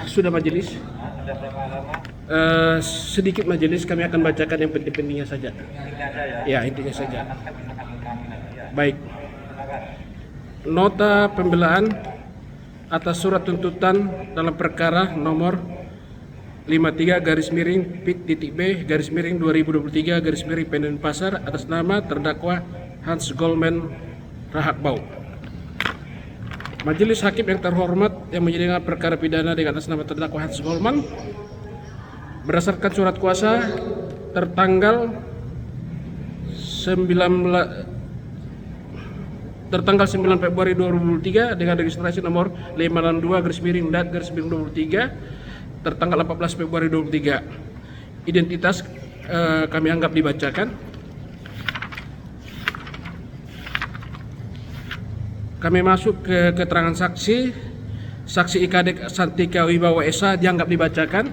Sudah majelis. Sedikit majelis, kami akan bacakan yang penting-pentingnya saja. Ya, intinya saja. Baik. Nota pembelaan atas surat tuntutan dalam perkara nomor 53-Pit.B/2023 Denpasar atas nama terdakwa Hans Goldman Rahakbau. Majelis Hakim yang terhormat yang menyidangkan perkara pidana dengan atas nama terdakwa Hans Goldman berdasarkan surat kuasa tertanggal 9 Februari 2023 dengan registrasi nomor 562-DAT-23 tertanggal 14 Februari 2023. Identitas kami anggap dibacakan. Kami masuk ke keterangan saksi. Saksi Kadek Santika Wibawa Esa dianggap dibacakan.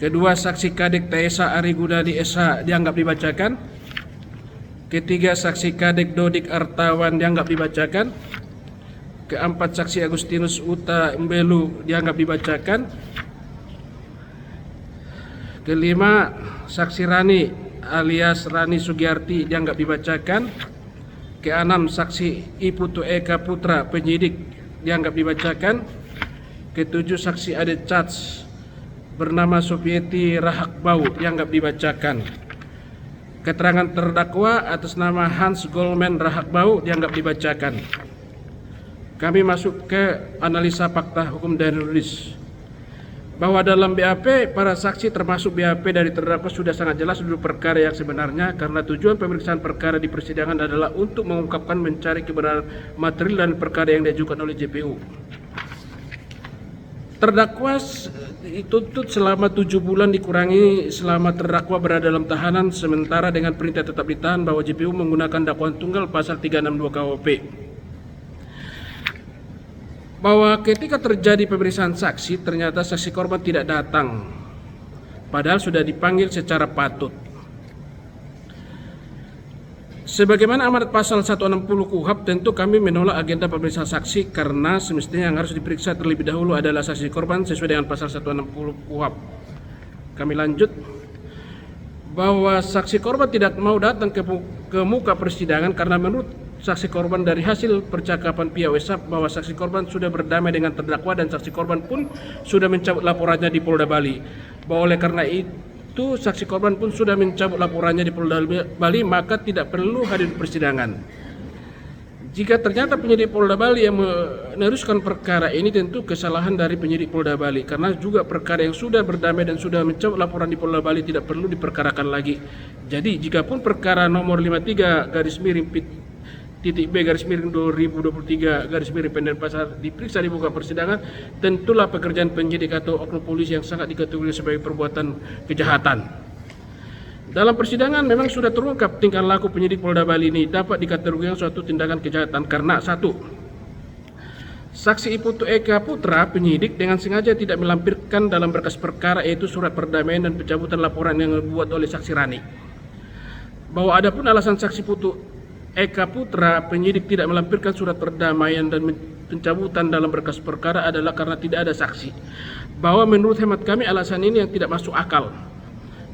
Kedua, saksi Kadek Taesa Ari Gunadi Esa dianggap dibacakan. Ketiga, saksi Kadek Dodik Artawan dianggap dibacakan. Keempat, saksi Agustinus Uta Mbelu dianggap dibacakan. Kelima, saksi Rani alias Rani Sugiyarti dianggap dibacakan. Keenam, saksi Iputu Eka Putra penyidik dianggap dibacakan. Ketujuh, saksi Ade Chats bernama Sofieti Rahakbau dianggap dibacakan. Keterangan terdakwa atas nama Hans Goldman Rahakbau dianggap dibacakan. Kami masuk ke analisa fakta hukum dan juridis. Bahwa dalam BAP para saksi termasuk BAP dari terdakwa sudah sangat jelas duduk perkara yang sebenarnya, karena tujuan pemeriksaan perkara di persidangan adalah untuk mengungkapkan mencari kebenaran material dan perkara yang diajukan oleh JPU. Terdakwa dituntut selama 7 bulan dikurangi selama terdakwa berada dalam tahanan, sementara dengan perintah tetap ditahan bahwa JPU menggunakan dakwaan tunggal pasal 362 KUHP. Bahwa ketika terjadi pemeriksaan saksi, ternyata saksi korban tidak datang, padahal sudah dipanggil secara patut. Sebagaimana amanat pasal 160 KUHP, tentu kami menolak agenda pemeriksaan saksi karena semestinya yang harus diperiksa terlebih dahulu adalah saksi korban sesuai dengan pasal 160 KUHP. Kami lanjut bahwa saksi korban tidak mau datang ke muka persidangan karena menurut saksi korban dari hasil percakapan pihak WhatsApp bahwa saksi korban sudah berdamai dengan terdakwa dan saksi korban pun sudah mencabut laporannya di Polda Bali. Bahwa oleh karena itu saksi korban pun sudah mencabut laporannya di Polda Bali, maka tidak perlu hadir di persidangan. Jika ternyata penyidik Polda Bali yang meneruskan perkara ini, tentu kesalahan dari penyidik Polda Bali, karena juga perkara yang sudah berdamai dan sudah mencabut laporan di Polda Bali tidak perlu diperkarakan lagi. Jadi jikapun perkara nomor 53-B/2023 Denpasar diperiksa di muka persidangan, tentulah pekerjaan penyidik atau oknum polisi yang sangat dikategorikan sebagai perbuatan kejahatan. Dalam persidangan memang sudah terungkap tingkah laku penyidik Polda Bali ini dapat dikategorikan suatu tindakan kejahatan karena: 1. Saksi Iputu Eka Putra penyidik dengan sengaja tidak melampirkan dalam berkas perkara yaitu surat perdamaian dan pencabutan laporan yang dibuat oleh saksi Rani. Bahwa adapun alasan saksi Putu Eka Putra penyidik tidak melampirkan surat perdamaian dan pencabutan dalam berkas perkara adalah karena tidak ada saksi. Bahwa menurut hemat kami alasan ini yang tidak masuk akal.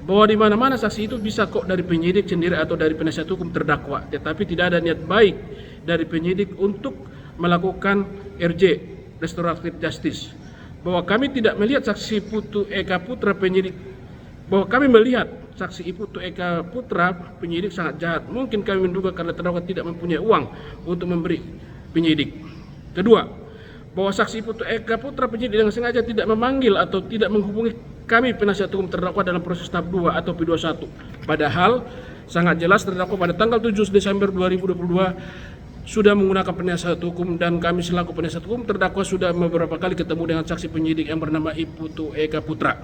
Bahwa di mana-mana saksi itu bisa kok dari penyidik sendiri atau dari penasihat hukum terdakwa, tetapi tidak ada niat baik dari penyidik untuk melakukan RJ restoratif justice. Bahwa kami tidak melihat saksi Putu Eka Putra penyidik, bahwa kami melihat saksi Iputu Eka Putra penyidik sangat jahat. Mungkin kami menduga karena terdakwa tidak mempunyai uang untuk memberi penyidik. Kedua, bahwa saksi Iputu Eka Putra penyidik dengan sengaja tidak memanggil atau tidak menghubungi kami penasihat hukum terdakwa dalam proses tahap 2 atau P21. Padahal sangat jelas terdakwa pada tanggal 7 Desember 2022 sudah menggunakan penasihat hukum, dan kami selaku penasihat hukum terdakwa sudah beberapa kali ketemu dengan saksi penyidik yang bernama Iputu Eka Putra.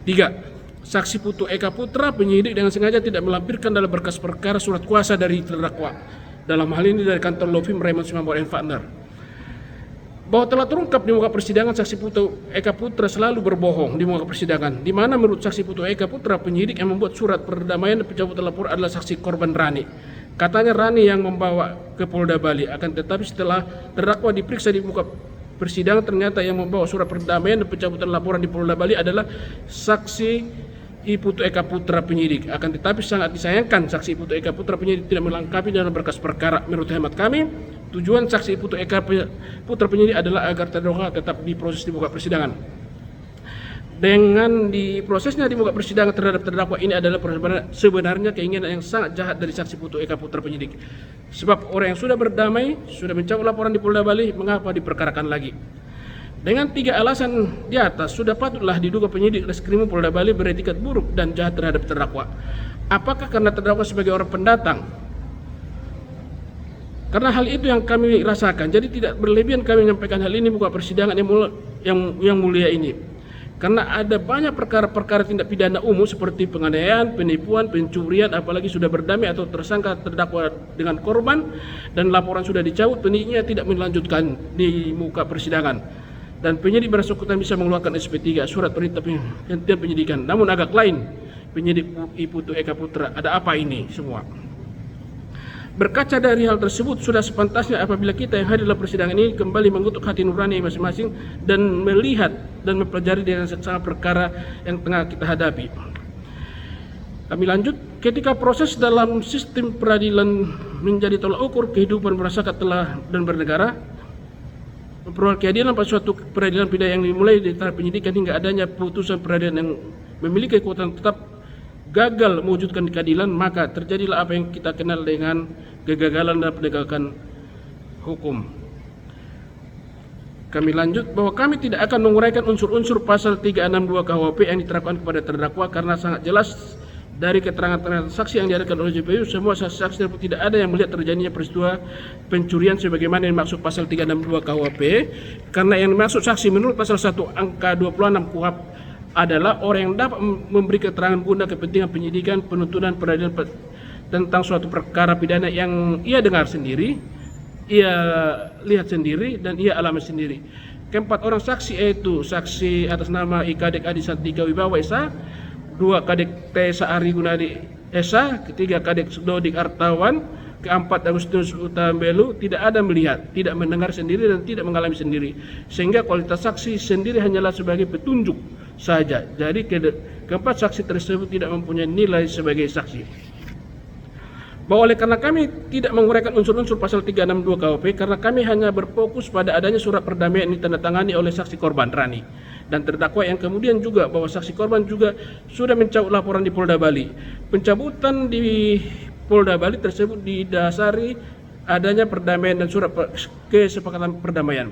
3. Saksi Putu Eka Putra penyidik dengan sengaja tidak melampirkan dalam berkas perkara surat kuasa dari terdakwa, dalam hal ini dari kantor law firm Raymond Simambo & Partner. Bahwa telah terungkap di muka persidangan saksi Putu Eka Putra selalu berbohong di muka persidangan, di mana menurut saksi Putu Eka Putra penyidik yang membuat surat perdamaian dan pencabutan laporan adalah saksi korban Rani. Katanya Rani yang membawa ke Polda Bali, akan tetapi setelah terdakwa diperiksa di muka persidangan ternyata yang membawa surat perdamaian dan pencabutan laporan di Polda Bali adalah saksi Iputu Eka Putra penyidik. Akan tetapi sangat disayangkan saksi Iputu Eka Putra penyidik tidak melengkapi dalam berkas perkara. Menurut hemat kami, tujuan saksi Iputu Eka Putra penyidik adalah agar terdakwa tetap diproses di muka persidangan. Dengan diprosesnya di muka persidangan terhadap terdakwa ini adalah sebenarnya keinginan yang sangat jahat dari saksi Iputu Eka Putra penyidik. Sebab orang yang sudah berdamai, sudah mencabut laporan di Polda Bali, mengapa diperkarakan lagi? Dengan 3 alasan di atas, sudah patutlah diduga penyidik Reskrim Polda Bali beretikat buruk dan jahat terhadap terdakwa. Apakah karena terdakwa sebagai orang pendatang? Karena hal itu yang kami rasakan, jadi tidak berlebihan kami menyampaikan hal ini muka persidangan yang mulia ini. Karena ada banyak perkara-perkara tindak pidana umum seperti penganiayaan, penipuan, pencurian, apalagi sudah berdamai atau tersangka terdakwa dengan korban dan laporan sudah dicabut, penyidiknya tidak melanjutkan di muka persidangan. Dan penyidik bersangkutan bisa mengeluarkan SP3, surat perintah penghentian penyidikan. Namun agak lain penyidik Iputu Eka Putra. Ada apa ini semua? Berkaca dari hal tersebut, sudah sepantasnya apabila kita yang hadir dalam persidangan ini kembali mengutuk hati nurani masing-masing dan melihat dan mempelajari dengan seksama perkara yang tengah kita hadapi. Kami lanjut, ketika proses dalam sistem peradilan menjadi tolak ukur kehidupan masyarakat telah dan bernegara, memperoleh keadilan pada suatu peradilan pidana yang dimulai dari tahap penyidikan hingga adanya putusan peradilan yang memiliki kekuatan tetap gagal mewujudkan keadilan, maka terjadilah apa yang kita kenal dengan kegagalan dalam penegakan hukum. Kami lanjut bahwa kami tidak akan menguraikan unsur-unsur pasal 362 KUHP yang diterapkan kepada terdakwa karena sangat jelas dari keterangan saksi yang dihadirkan oleh JPU, semua saksi tidak ada yang melihat terjadinya peristiwa pencurian sebagaimana yang dimaksud pasal 362 KUHP. Karena yang dimaksud saksi menurut pasal 1 angka 26 KUHP adalah orang yang dapat memberi keterangan guna kepentingan penyidikan, penuntutan, peradilan tentang suatu perkara pidana yang ia dengar sendiri, ia lihat sendiri, dan ia alami sendiri. Keempat orang saksi yaitu saksi atas nama Ikadek Adi Santika Wibawa Esa, 2 Kadek Tesa Ari Gunadi Esa, ketiga Kadek Dodik Artawan, keempat Agustinus Utambelu tidak ada melihat, tidak mendengar sendiri dan tidak mengalami sendiri, sehingga kualitas saksi sendiri hanyalah sebagai petunjuk saja. Jadi keempat saksi tersebut tidak mempunyai nilai sebagai saksi. Bahwa oleh karena kami tidak menguraikan unsur-unsur pasal 362 KUHP karena kami hanya berfokus pada adanya surat perdamaian yang ditandatangani oleh saksi korban Rani dan terdakwa yang kemudian juga bahwa saksi korban juga sudah mencabut laporan di Polda Bali. Pencabutan di Polda Bali tersebut didasari adanya perdamaian dan surat kesepakatan perdamaian.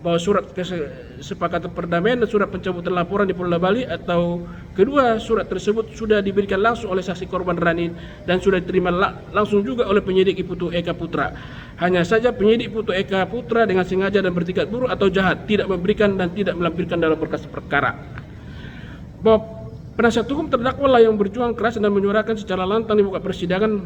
Bahwa surat kesepakatan perdamaian dan surat pencabutan laporan di Polda Bali atau kedua surat tersebut sudah diberikan langsung oleh saksi korban Rani dan sudah diterima langsung juga oleh penyidik Iputu Eka Putra. Hanya saja penyidik Iputu Eka Putra dengan sengaja dan bertingkat buruk atau jahat tidak memberikan dan tidak melampirkan dalam berkas perkara. Bahwa penasihat hukum terdakwa lah yang berjuang keras dan menyuarakan secara lantang di muka persidangan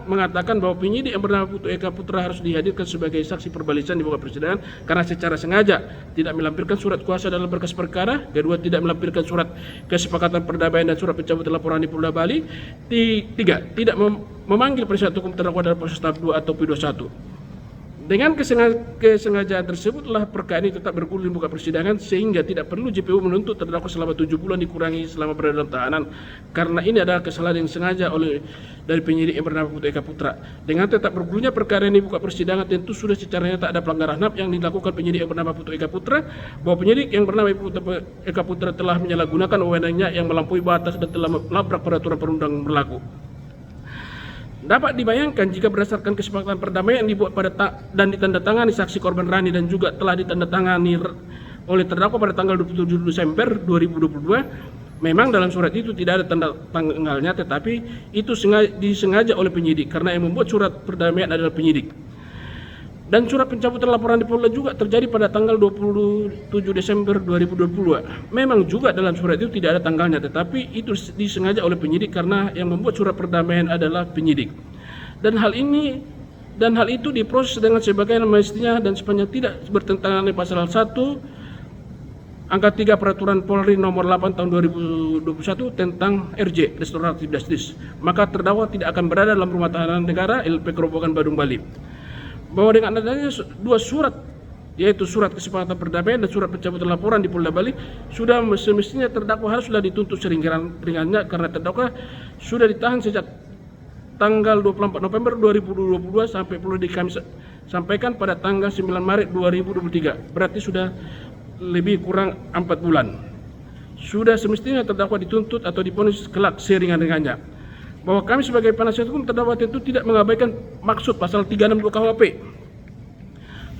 mengatakan bahwa penyidik yang bernama Iputu Eka Putra harus dihadirkan sebagai saksi perbalisan di muka persidangan karena secara sengaja tidak melampirkan surat kuasa dalam berkas perkara, kedua tidak melampirkan surat kesepakatan perdamaian dan surat pencabutan laporan di Polda Bali, tiga tidak memanggil penasihat hukum terdakwa dalam proses tahap 2 atau P21. Dengan kesengajaan tersebutlah perkara ini tetap bergulir di muka persidangan sehingga tidak perlu JPU menuntut terdakwa selama 7 bulan dikurangi selama berada dalam tahanan karena ini adalah kesalahan yang sengaja dari penyidik yang bernama Iputu Eka Putra. Dengan tetap bergulirnya perkara ini di muka persidangan tentu sudah secara nyata ada pelanggaran HAM yang dilakukan penyidik yang bernama Iputu Eka Putra, bahwa penyidik yang bernama Iputu Eka Putra telah menyalahgunakan wewenangnya yang melampaui batas dan telah melabrak peraturan perundang berlaku. Dapat dibayangkan jika berdasarkan kesepakatan perdamaian yang dibuat dan ditandatangani saksi korban Rani dan juga telah ditandatangani oleh terdakwa pada tanggal 27 Desember 2022, memang dalam surat itu tidak ada tanda tanggalnya, tetapi itu disengaja oleh penyidik karena yang membuat surat perdamaian adalah penyidik. Dan surat pencabutan laporan di Polda juga terjadi pada tanggal 27 Desember 2022. Memang juga dalam surat itu tidak ada tanggalnya, tetapi itu disengaja oleh penyidik karena yang membuat surat perdamaian adalah penyidik. Dan hal itu diproses dengan sebagaimana mestinya dan sepanjang tidak bertentangan dengan pasal 1 angka 3 Peraturan Polri nomor 8 tahun 2021 tentang RJ Restoratif Justice, maka terdakwa tidak akan berada dalam rumah tahanan negara LP Kerobokan Badung Bali. Bahwa dengan adanya dua surat yaitu surat kesepakatan perdamaian dan surat pencabutan laporan di Polda Bali, sudah semestinya terdakwa harus sudah dituntut seringan-ringannya karena terdakwa sudah ditahan sejak tanggal 24 November 2022 sampai perlu kami sampaikan pada tanggal 9 Maret 2023. Berarti sudah lebih kurang 4 bulan. Sudah semestinya terdakwa dituntut atau divonis kelak seringan-ringannya. Bahwa kami sebagai penasihat hukum terdakwa tentu tidak mengabaikan maksud pasal 362 KUHP.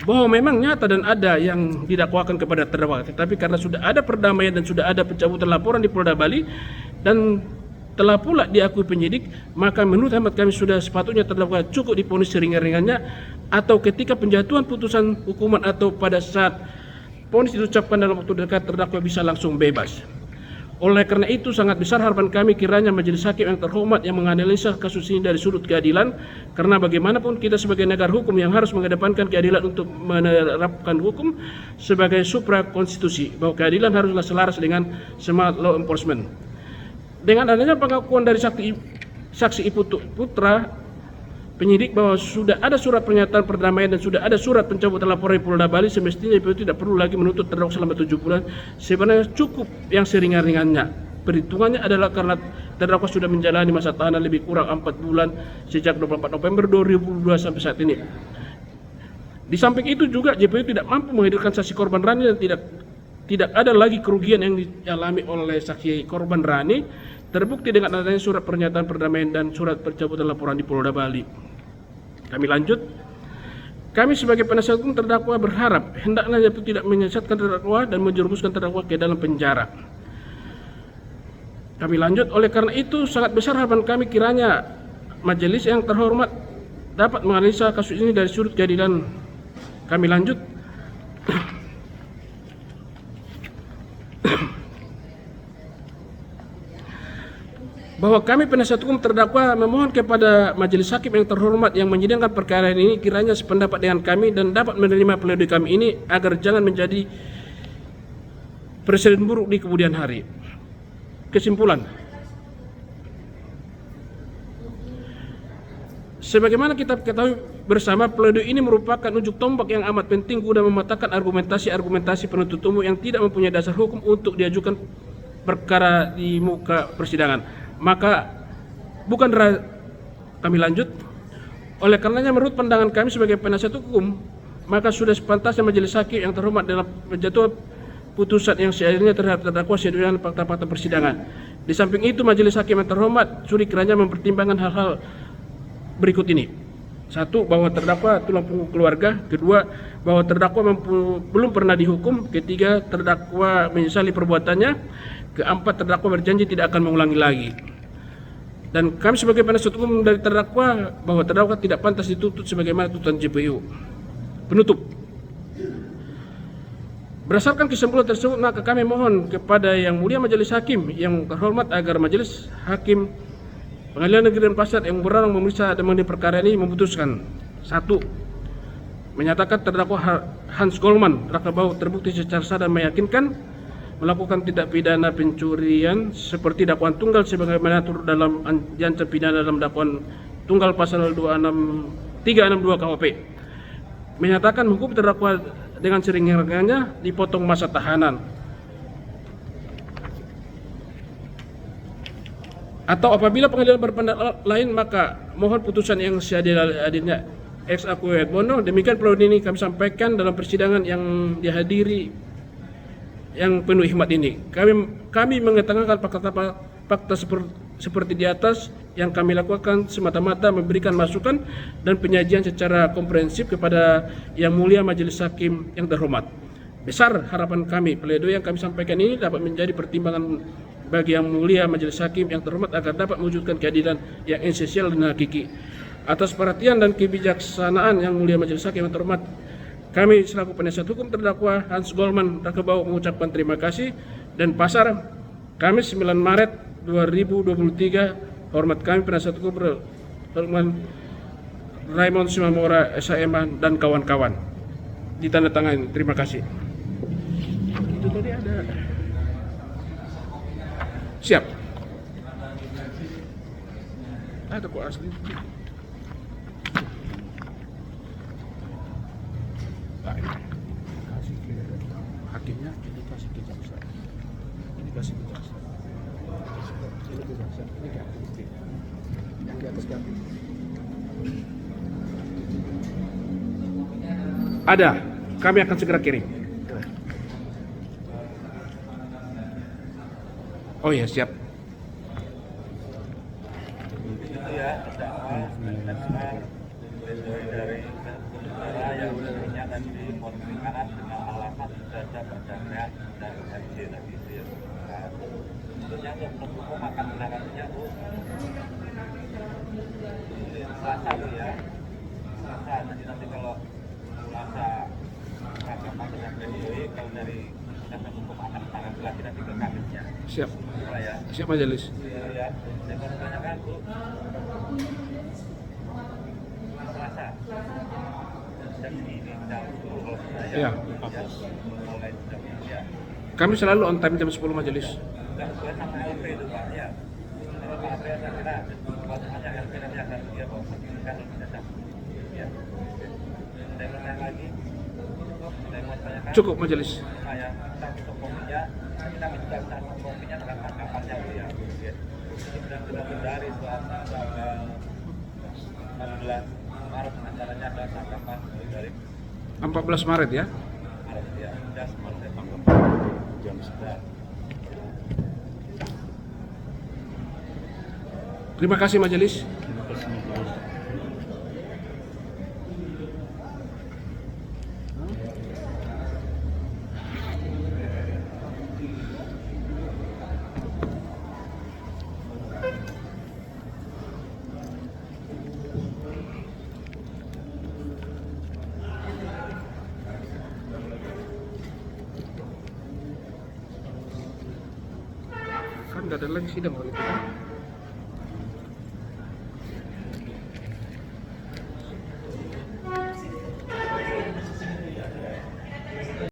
Bahwa memang nyata dan ada yang didakwakan kepada terdakwa, tetapi karena sudah ada perdamaian dan sudah ada pencabutan laporan di Polda Bali dan telah pula diakui penyidik, maka menurut hemat kami sudah sepatutnya terdakwa cukup divonis seringan-ringannya atau ketika penjatuhan putusan hukuman atau pada saat vonis diucapkan dalam waktu dekat terdakwa bisa langsung bebas. Oleh karena itu sangat besar harapan kami kiranya majelis hakim yang terhormat yang menganalisa kasus ini dari sudut keadilan, karena bagaimanapun kita sebagai negara hukum yang harus mengedepankan keadilan untuk menerapkan hukum sebagai supra konstitusi, bahwa keadilan haruslah selaras dengan semangat law enforcement. Dengan adanya pengakuan dari saksi Ibu Putra penyidik bahwa sudah ada surat pernyataan perdamaian dan sudah ada surat pencabutan laporan di Polda Bali, semestinya IPU tidak perlu lagi menuntut terdakwa selama 7 bulan. Sebenarnya cukup yang seringan-ringannya. Perhitungannya adalah karena terdakwa sudah menjalani masa tahanan lebih kurang 4 bulan sejak 24 November 2022 sampai saat ini. Di samping itu juga JPU tidak mampu menghadirkan saksi korban Rani dan tidak ada lagi kerugian yang dialami oleh saksi korban Rani, terbukti dengan adanya surat pernyataan perdamaian dan surat pencabutan laporan di Polda Bali. Kami lanjut. Kami sebagai penasihat hukum terdakwa berharap hendaknya JPU tidak menyesatkan terdakwa dan menjerumuskan terdakwa ke dalam penjara. Kami lanjut. Oleh karena itu sangat besar harapan kami kiranya majelis yang terhormat dapat menganalisa kasus ini dari sudut keadilan. Kami lanjut. Bahwa kami penasihat hukum terdakwa memohon kepada majelis hakim yang terhormat yang menyidangkan perkara ini kiranya sependapat dengan kami dan dapat menerima pledoi kami ini agar jangan menjadi presiden buruk di kemudian hari. Kesimpulan, sebagaimana kita ketahui bersama, pledoi ini merupakan ujung tombak yang amat penting guna mematahkan argumentasi penuntut umum yang tidak mempunyai dasar hukum untuk diajukan perkara di muka persidangan. Maka kami lanjut. Oleh karenanya menurut pandangan kami sebagai penasihat hukum, maka sudah sepantasnya majelis hakim yang terhormat dalam menjatuhkan putusan yang seadilnya terhadap terdakwa sesuai dengan fakta-fakta persidangan. Di samping itu majelis hakim yang terhormat suri kiranya mempertimbangkan hal-hal berikut ini. 1. Bahwa terdakwa tulang punggung keluarga. 2. Bahwa terdakwa belum pernah dihukum. 3. Terdakwa menyesali perbuatannya. 4. Terdakwa berjanji tidak akan mengulangi lagi. Dan kami sebagai penasihat hukum dari terdakwa bahwa terdakwa tidak pantas dituntut sebagaimana tuntutan JPU. Penutup. Berdasarkan kesimpulan tersebut, maka kami mohon kepada Yang Mulia Majelis Hakim yang terhormat agar Majelis Hakim Pengadilan Negeri Denpasar yang berwenang memeriksa dan mengenai perkara ini memutuskan: 1. Menyatakan terdakwa Hans Goldman Rakabau terbukti secara sah dan meyakinkan melakukan tindak pidana pencurian seperti dakwaan tunggal sebagaimana turut dalam diancam pidana dalam dakwaan tunggal pasal 362 KUHP. Menyatakan hukum terdakwa dengan seringan-ringannya dipotong masa tahanan. Atau apabila pengadilan berpendapat lain, maka mohon putusan yang seadil-adilnya ex aequo et bono. Demikian pledoi ini kami sampaikan dalam persidangan yang dihadiri yang penuh hikmat ini. Kami mengetengahkan fakta seperti di atas yang kami lakukan semata-mata memberikan masukan dan penyajian secara komprehensif kepada Yang Mulia Majelis Hakim yang terhormat. Besar harapan kami pledoi yang kami sampaikan ini dapat menjadi pertimbangan bagi Yang Mulia Majelis Hakim yang terhormat agar dapat mewujudkan keadilan yang esensial dan hakiki. Atas perhatian dan kebijaksanaan Yang Mulia Majelis Hakim yang terhormat, kami selaku penasihat hukum terdakwa Hans Goldman Rakabau mengucapkan terima kasih. Dan pasar Kamis 9 Maret 2023, hormat kami penasihat hukum Raymond Simamora SHM dan kawan-kawan. Ditandatangani. Terima kasih. Itu tadi ada. Siap. Ada kok asli. Ini kasih ke jaksa. Ini kasih ke jaksa. Ini ke jaksa. Ini ke aku. Yang di atas ganti. Ada. Kami akan segera kirim. Oh ya, siap. Dari negara yang punya tadi pemerintahan dengan alamat saja perdamaian dan MC tadi itu ya. Tentunya untuk hukum akan menanganinya tuh Selasa tuh ya. Selasa nanti kalau Selasa Mahkamah sampai di kalau dari dasar hukum akan menangani lagi nanti ke Kamisnya. Siap. Ya. Siap majelis. Ya. Saya baru tanyakan tuh. Selasa jam segini jam 10 Iya. mulai jam ya. Kami selalu on time jam 10 majelis. Dan sesuai sama LP itu Pak ya. Kalau Pak April saya kira waktu hanya LP nanti akan dia bawa kan bisa sama. Ya. Saya mau tanya lagi. Saya mau tanyakan. Cukup majelis. Saya kita untuk kopinya, kita minta kopinya dengan tangkapannya ya. Kita sudah dari tanggal 14 Maret antaranya ada tangkapan dari 14 Maret ya. Maret ya. Sudah selesai tangkapan jam 11. Terima kasih majelis. Kan nggak ada lagi sidang kali itu.